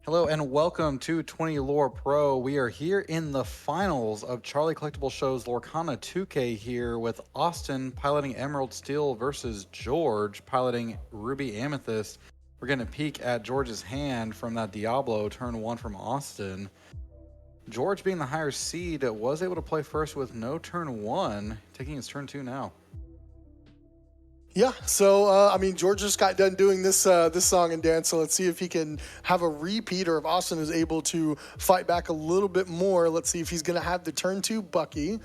Hello and welcome to 20 Lore Pro. We are here in the finals of Charlie Collectible Show's Lorcana 2K here with Austin piloting Emerald Steel versus George piloting Ruby Amethyst. We're getting a peek at George's hand from that Diablo turn 1 from Austin. George, being the higher seed, was able to play first with no turn 1, taking his turn 2 now. Yeah, so I mean, George just got done doing this song and dance, so let's see if he can have a repeat, or if Austin is able to fight back a little bit more. Let's see if he's gonna have the turn 2 Bucky.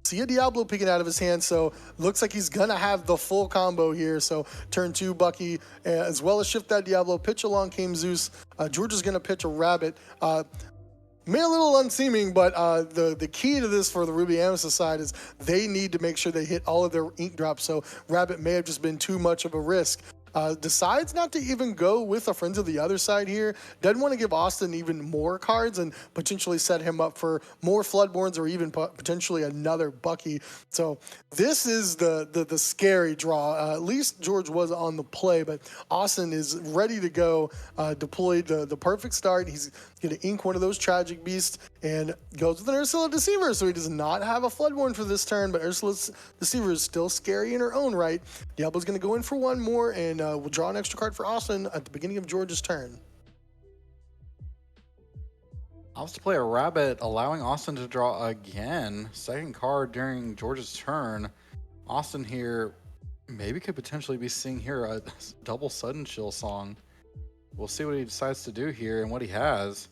See a Diablo picking out of his hand, so looks like he's gonna have the full combo here. So turn 2 Bucky, as well as shift that Diablo. Pitch along came Zeus. George is gonna pitch a Rabbit. May a little unseeming, but the key to this for the Ruby Amethyst side is they need to make sure they hit all of their ink drops. So Rabbit may have just been too much of a risk. Decides not to even go with a friend to the other side here. Doesn't want to give Austin even more cards and potentially set him up for more Floodborns or even potentially another Bucky. So this is the scary draw. At least George was on the play, but Austin is ready to go. Deployed the perfect start. He's going to ink one of those Tragic Beasts and goes with an Ursula Deceiver. So he does not have a Floodborn for this turn, but Ursula's Deceiver is still scary in her own right. Diablo's going to go in for one more, and we'll draw an extra card for Austin at the beginning of George's turn. Opts to play a Rabbit, allowing Austin to draw again. Second card during George's turn. Austin here maybe could potentially be seeing here a double Sudden Chill song. We'll see what he decides to do here and what he has.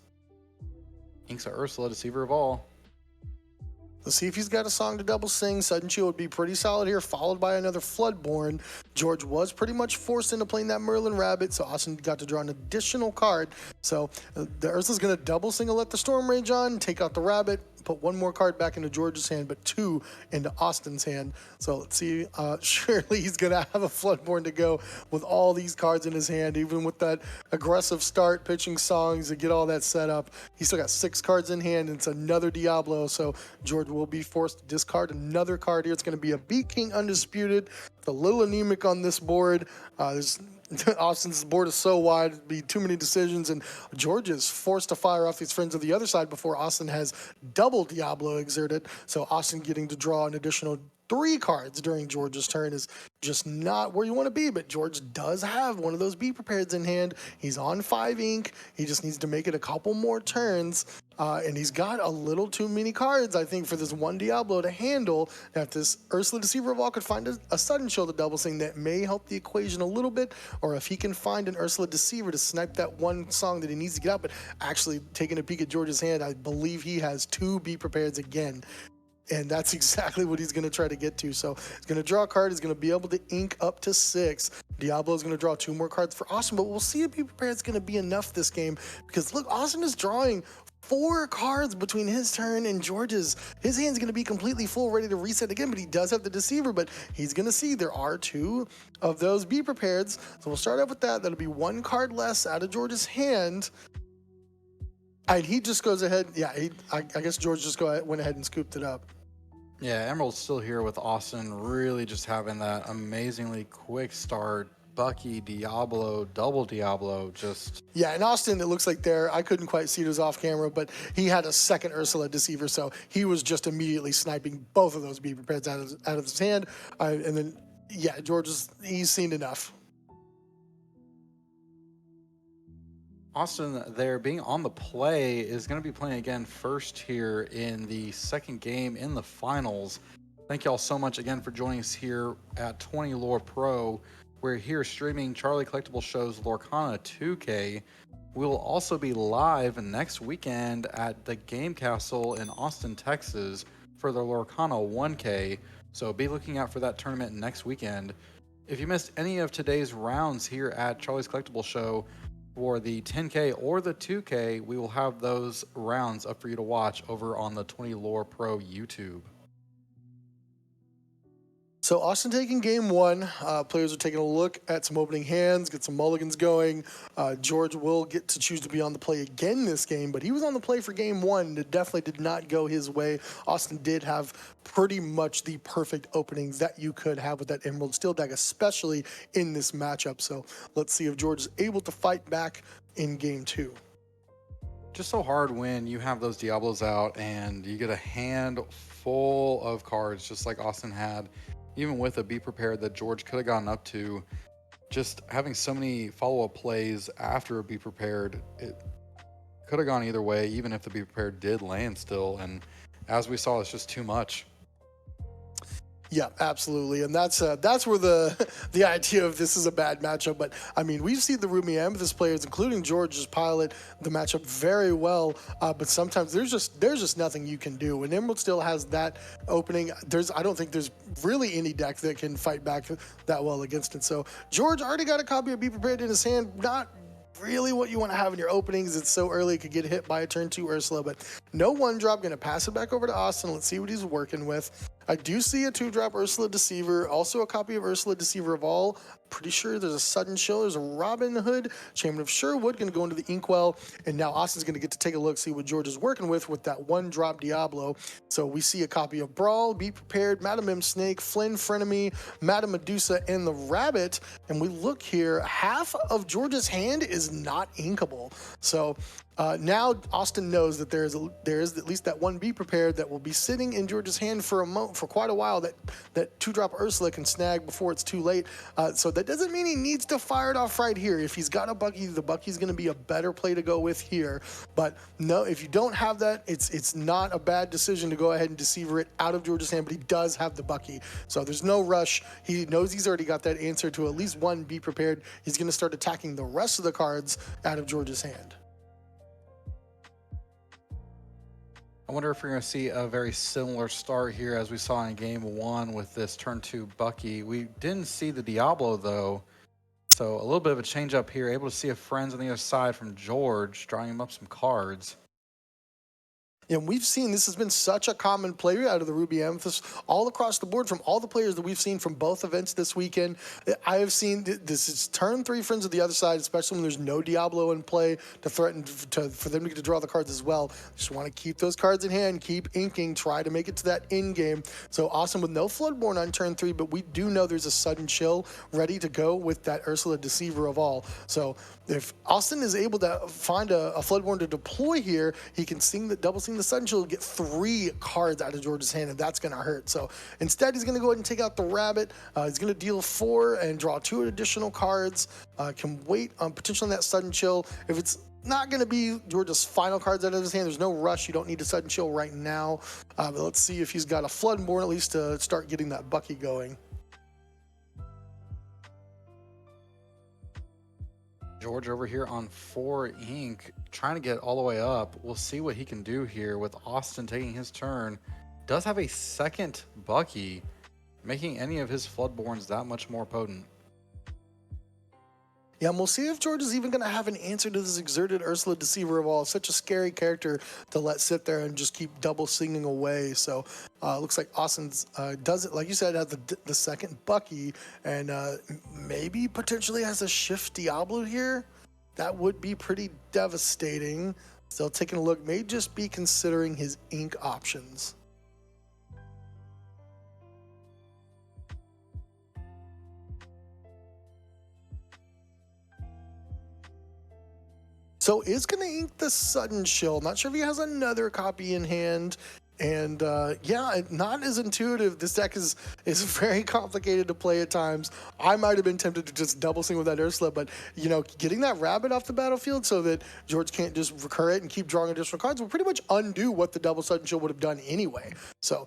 Inks a Ursula, Deceiver of All. Let's see if he's got a song to double sing. Sudden Chill would be pretty solid here, followed by another Floodborn. George was pretty much forced into playing that Merlin Rabbit, so Austin got to draw an additional card. So the Ursula's going to double sing and Let the Storm Rage on, take out the Rabbit, put one more card back into George's hand, but two into Austin's hand. So let's see, surely he's going to have a Floodborn to go with all these cards in his hand, even with that aggressive start, pitching songs to get all that set up. He's still got 6 cards in hand, and it's another Diablo, so George will be forced to discard another card here. It's going to be a Beat King Undisputed. It's a little anemic on this board. Austin's board is so wide, it'd be too many decisions, and George is forced to fire off these friends of the other side before Austin has double Diablo exerted. So Austin getting to draw an additional 3 cards during George's turn is just not where you want to be, but George does have one of those Be Prepareds in hand. He's on 5 ink. He just needs to make it a couple more turns, and he's got a little too many cards, I think, for this one Diablo to handle. If this Ursula Deceiver of All could find a Sudden Chill to double sing, that may help the equation a little bit, or if he can find an Ursula Deceiver to snipe that one song that he needs to get out. But actually, taking a peek at George's hand, I believe he has 2 Be Prepareds again. And that's exactly what he's going to try to get to. So he's going to draw a card. He's going to be able to ink up to 6. Diablo's going to draw 2 more cards for Austin, but we'll see if Be Prepared is going to be enough this game. Because look, Austin is drawing 4 cards between his turn and George's. His hand's going to be completely full, ready to reset again, but he does have the Deceiver, but he's going to see there are 2 of those Be Prepareds. So we'll start out with that. That'll be 1 card less out of George's hand. And he just goes ahead. Yeah, I guess George just went ahead and scooped it up. Yeah, Emerald's still here with Austin, really just having that amazingly quick start. Bucky, Diablo, double Diablo, just... Yeah, and Austin, it looks like there, I couldn't quite see it, was off camera, but he had a second Ursula Deceiver, so he was just immediately sniping both of those Be Prepared out of his hand. And then, yeah, George, he's seen enough. Austin there being on the play is going to be playing again first here in the second game in the finals. Thank y'all so much again for joining us here at 20 Lore Pro. We're here streaming Charlie Collectible Show's Lorcana 2K. We'll also be live next weekend at the Game Castle in Austin, Texas for the Lorcana 1K. So be looking out for that tournament next weekend. If you missed any of today's rounds here at Charlie's Collectible Show, for the 10K or the 2K, we will have those rounds up for you to watch over on the 20 Lore Pro YouTube. So Austin taking game one. Players are taking a look at some opening hands, get some mulligans going. George will get to choose to be on the play again this game, but he was on the play for game one. It definitely did not go his way. Austin did have pretty much the perfect openings that you could have with that Emerald Steel deck, especially in this matchup. So let's see if George is able to fight back in game two. Just so hard when you have those Diablos out and you get a hand full of cards just like Austin had, even with a Be Prepared that George could have gotten up to. Just having so many follow-up plays after a Be Prepared, it could have gone either way, even if the Be Prepared did land still. And as we saw, it's just too much. Yeah, absolutely, and that's where the idea of this is a bad matchup. But I mean, we've seen the Ruby Amethyst players, including George, just pilot the matchup very well. But sometimes there's just nothing you can do. When Emerald still has that opening, I don't think there's really any deck that can fight back that well against it. So George already got a copy of Be Prepared in his hand. Not really what you want to have in your openings. It's so early it could get hit by a turn 2 Ursula, but no 1-drop. Gonna pass it back over to Austin. Let's see what he's working with. I do see a 2-drop Ursula Deceiver, also a copy of Ursula Deceiver of All. Pretty sure there's a Sudden Chill, there's a Robin Hood, Chairman of Sherwood, gonna go into the Inkwell, and now Austin's gonna get to take a look, see what George is working with that 1-drop Diablo. So we see a copy of Brawl, Be Prepared, Madam M Snake, Flynn Frenemy, Madam Medusa, and the Rabbit. And we look here, half of George's hand is not inkable. So now Austin knows that there is at least that one Be Prepared that will be sitting in George's hand for quite a while, that 2-drop Ursula can snag before it's too late. So that doesn't mean he needs to fire it off right here. If he's got a Bucky, the Bucky's going to be a better play to go with here. But no, if you don't have that, it's not a bad decision to go ahead and Deceiver it out of George's hand, but he does have the Bucky. So there's no rush. He knows he's already got that answer to at least one Be Prepared. He's going to start attacking the rest of the cards out of George's hand. I wonder if we're going to see a very similar start here as we saw in game 1 with this turn 2 Bucky. We didn't see the Diablo though, so a little bit of a change up here. Able to see a Friends on the other side from George, drawing him up some cards. And we've seen this has been such a common play out of the Ruby Amethyst all across the board from all the players that we've seen from both events this weekend. I have seen this is turn 3 Friends of the other side, especially when there's no Diablo in play to threaten for them to get to draw the cards as well. Just want to keep those cards in hand, keep inking, try to make it to that end game. So Austin with no Floodborn on turn 3, but we do know there's a Sudden Chill ready to go with that Ursula Deceiver of All. So if Austin is able to find a Floodborn to deploy here, he can double sing the Sudden Chill, get 3 cards out of George's hand, and that's going to hurt. So instead, he's going to go ahead and take out the Rabbit. He's going to deal 4 and draw 2 additional cards. Can wait on potentially that Sudden Chill. If it's not going to be George's final cards out of his hand, there's no rush. You don't need a Sudden Chill right now. But let's see if he's got a Floodborn at least to start getting that Bucky going. George over here on 4 ink, trying to get all the way up. We'll see what he can do here with Austin taking his turn. Does have a second Bucky, making any of his Floodborns that much more potent. Yeah, and we'll see if George is even going to have an answer to this exerted Ursula Deceiver of All. Such a scary character to let sit there and just keep double singing away. So looks like Austin's does it, like you said, has the second Bucky, and maybe potentially has a Shift Diablo here. That would be pretty devastating. Still taking a look, may just be considering his ink options. So is going to ink the Sudden Chill. Not sure if he has another copy in hand. And yeah, not as intuitive. This deck is very complicated to play at times. I might have been tempted to just double sing with that Ursula, but you know, getting that Rabbit off the battlefield so that George can't just recur it and keep drawing additional cards will pretty much undo what the double Sudden Chill would have done anyway. So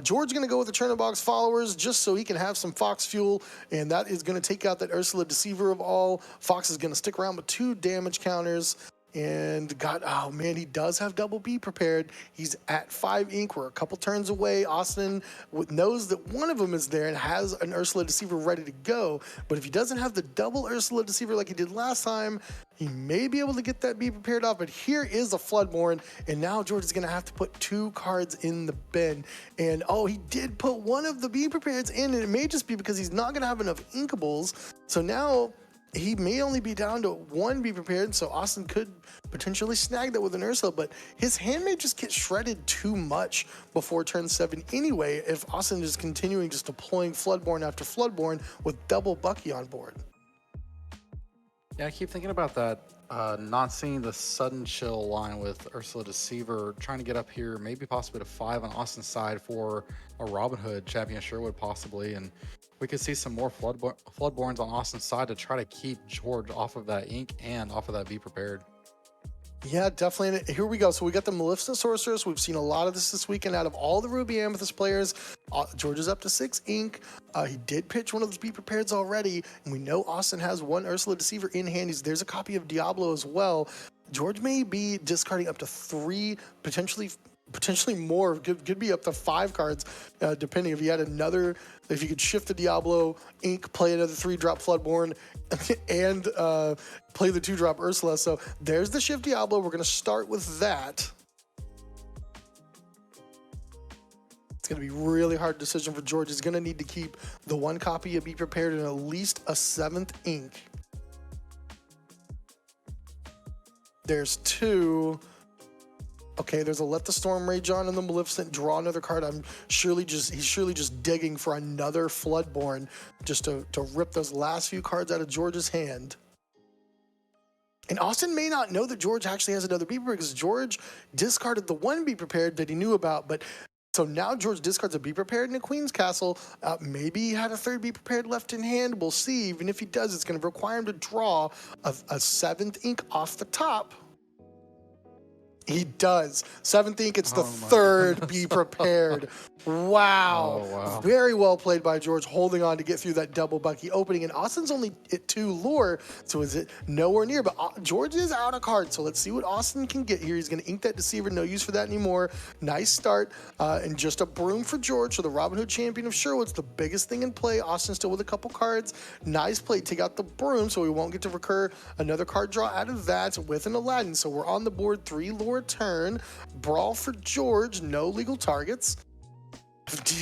George going to go with the Churnabox Followers just so he can have some Fox Fuel, and that is going to take out that Ursula Deceiver of All. Fox is going to stick around with 2 damage counters. And got, oh man, he does have double B prepared. He's at 5 ink. We're a couple turns away. Austin knows that one of them is there and has an Ursula Deceiver ready to go. But if he doesn't have the double Ursula Deceiver like he did last time, he may be able to get that B prepared off. But here is a Floodborn, and now George is going to have to put 2 cards in the bin. And oh, he did put one of the B prepareds in, and it may just be because he's not going to have enough inkables. So now he may only be down to 1 be prepared, so Austin could potentially snag that with an Ursula, but his hand may just get shredded too much before turn 7 anyway if Austin is continuing just deploying Floodborn after Floodborn with double Bucky on board. Yeah, I keep thinking about that, not seeing the sudden chill line with Ursula Deceiver, trying to get up here, maybe possibly to 5 on Austin's side for a Robin Hood, Champion Sherwood possibly, and we could see some more Floodborns on Austin's side to try to keep George off of that ink and off of that Be Prepared. Yeah, definitely. And here we go. So we got the Maleficent Sorceress. We've seen a lot of this weekend out of all the Ruby Amethyst players. George is up to 6 ink. He did pitch one of those Be Prepareds already. And we know Austin has 1 Ursula Deceiver in hand. There's a copy of Diablo as well. George may be discarding up to 3, potentially more, could be up to 5 cards, depending if he had another, if you could shift the Diablo ink, play another 3-drop Floodborn, and play the 2-drop Ursula. So there's the shift Diablo. We're going to start with that. It's going to be a really hard decision for George. He's going to need to keep the 1 copy of Be Prepared and at least a 7th ink. There's 2. Okay, there's a Let the Storm Rage On in the Maleficent. Draw another card. He's surely just digging for another Floodborn just to rip those last few cards out of George's hand. And Austin may not know that George actually has another Be Prepared because George discarded the 1 Be Prepared that he knew about. But so now George discards a Be Prepared in a Queen's Castle. Maybe he had a 3rd Be Prepared left in hand. We'll see. Even if he does, it's going to require him to draw a 7th ink off the top. He does. 7th ink, it's the 3rd Be Prepared. Wow. Oh, wow. Very well played by George, holding on to get through that double Bucky opening. And Austin's only at 2 lore, so is it nowhere near. But George is out of cards, so let's see what Austin can get here. He's going to ink that Deceiver. No use for that anymore. Nice start. And just a broom for George. So the Robin Hood champion of Sherwood's the biggest thing in play. Austin still with a couple cards. Nice play. Take out the broom, so we won't get to recur another card draw out of that with an Aladdin. So we're on the board, 3 lore turn. Brawl for George, no legal targets.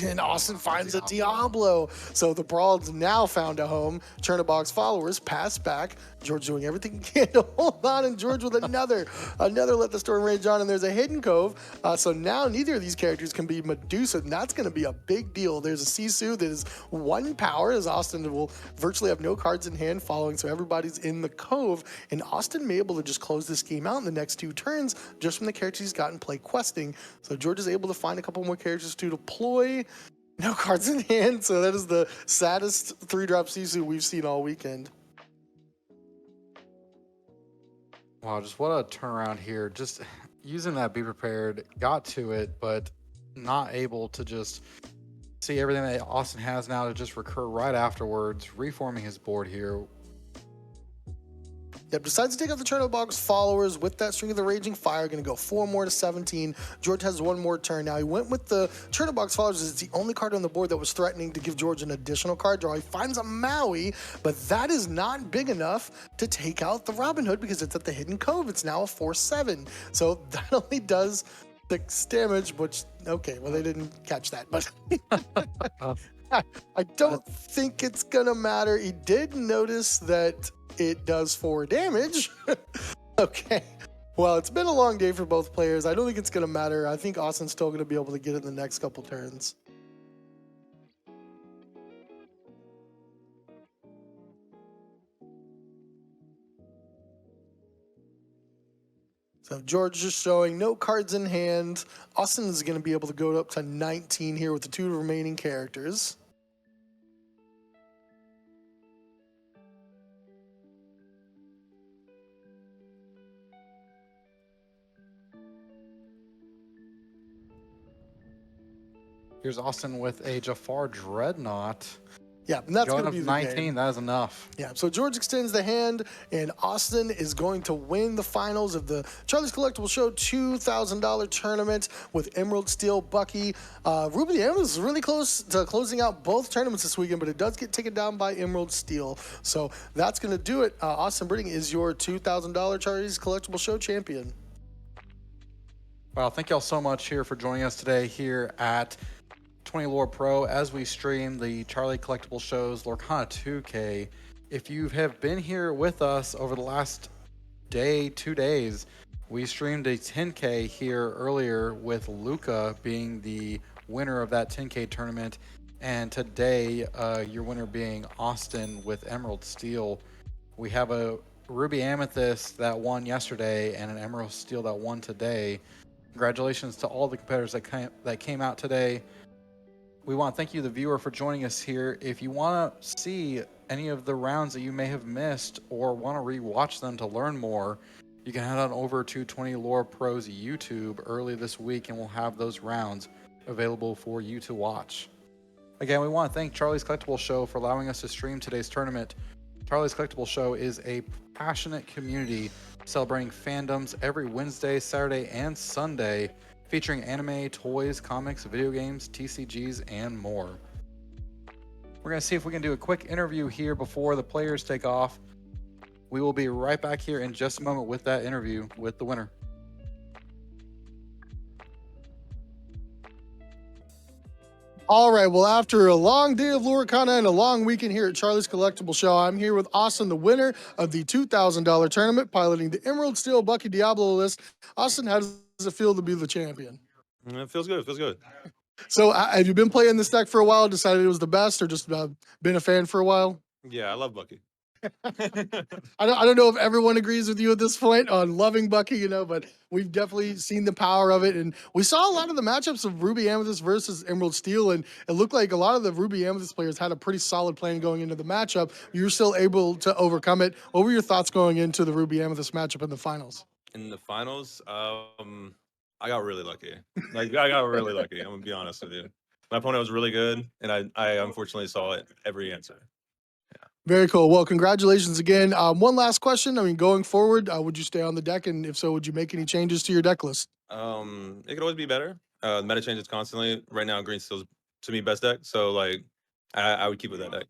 And Austin finds a Diablo. So the Brawl's now found a home. Chernabog's followers pass back. George doing everything he can to hold on, and George with another Let the Storm Rage On, and there's a Hidden Cove. So now neither of these characters can be Medusa, and that's going to be a big deal. There's a Sisu that is 1 power, as Austin will virtually have no cards in hand following, so everybody's in the Cove, and Austin may be able to just close this game out in the next 2 turns just from the characters he's got in play questing. So George is able to find a couple more characters to deploy. No cards in hand, so that is the saddest 3-drop Sisu we've seen all weekend. Wow, just what a turnaround here. Just using that Be Prepared, got to it, but not able to just see everything that Austin has now to just recur right afterwards, reforming his board here. Yep, decides to take out the Chernabog's followers with that String of the Raging Fire. Going to go 4 more to 17. George has 1 more turn. Now, he went with the Chernabog's followers. It's the only card on the board that was threatening to give George an additional card draw. He finds a Maui, but that is not big enough to take out the Robin Hood because it's at the Hidden Cove. It's now a 4/7. So that only does 6 damage, which, okay, well, they didn't catch that, but I don't think it's going to matter. He did notice that it does 4 damage. Okay. Well, it's been a long day for both players. I don't think it's going to matter. I think Austin's still going to be able to get it in the next couple turns. So George just showing no cards in hand. Austin is going to be able to go up to 19 here with the 2 remaining characters. Here's Austin with a Jafar Dreadnought. Yeah, and that's Going going to up be to the 19, game. that is enough. Yeah, so George extends the hand, and Austin is going to win the finals of the Charlie's Collectible Show $2,000 tournament with Emerald Steel Bucky. Ruby the Emerald is really close to closing out both tournaments this weekend, but it does get taken down by Emerald Steel. So that's going to do it. Austin Britting is your $2,000 Charlie's Collectible Show champion. Wow, thank y'all so much here for joining us today here at 20 Lore Pro as we stream the Charlie Collectible Show's Lorcana 2K. If you have been here with us over the last day, 2 days, we streamed a 10K here earlier with Luca being the winner of that 10K tournament. And today, your winner being Austin with Emerald Steel. We have a Ruby Amethyst that won yesterday and an Emerald Steel that won today. Congratulations to all the competitors that came out today. We want to thank you, the viewer, for joining us here. If you want to see any of the rounds that you may have missed or want to re-watch them to learn more, you can head on over to 20 Lore Pro's YouTube early this week, and we'll have those rounds available for you to watch. Again, we want to thank Charlie's Collectible Show for allowing us to stream today's tournament. Charlie's Collectible Show is a passionate community celebrating fandoms every Wednesday, Saturday, and Sunday, featuring anime, toys, comics, video games, TCGs, and more. We're going to see if we can do a quick interview here before the players take off. We will be right back here in just a moment with that interview with the winner. All right, well, after a long day of Lorcana and a long weekend here at Charlie's Collectible Show, I'm here with Austin, the winner of the $2,000 tournament, piloting the Emerald Steel Bucky Diablo list. Austin, how does it feel to be the champion? It feels good. It feels good. So, have you been playing this deck for a while, decided it was the best, or just been a fan for a while? Yeah, I love Bucky. I don't know if everyone agrees with you at this point on loving Bucky, but we've definitely seen the power of it. And we saw a lot of the matchups of Ruby Amethyst versus Emerald Steel, and it looked like a lot of the Ruby Amethyst players had a pretty solid plan going into the matchup. You were still able to overcome it. What were your thoughts going into the Ruby Amethyst matchup in the finals? In the finals, I got really lucky. I got really lucky. I'm gonna be honest with you. My opponent was really good, and I unfortunately saw it every answer. Very cool. Well, congratulations again. One last question. I mean, going forward, would you stay on the deck? And if so, would you make any changes to your deck list? It could always be better. The meta changes constantly. Right now, green steel's to me best deck. So I would keep with that deck.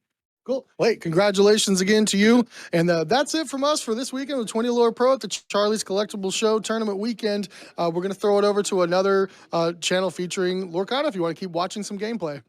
Cool. Wait, congratulations again to you. And that's it from us for this weekend with 20 Lore Pro at the Charlie's Collectible Show tournament weekend. We're going to throw it over to another channel featuring Lorcana if you want to keep watching some gameplay.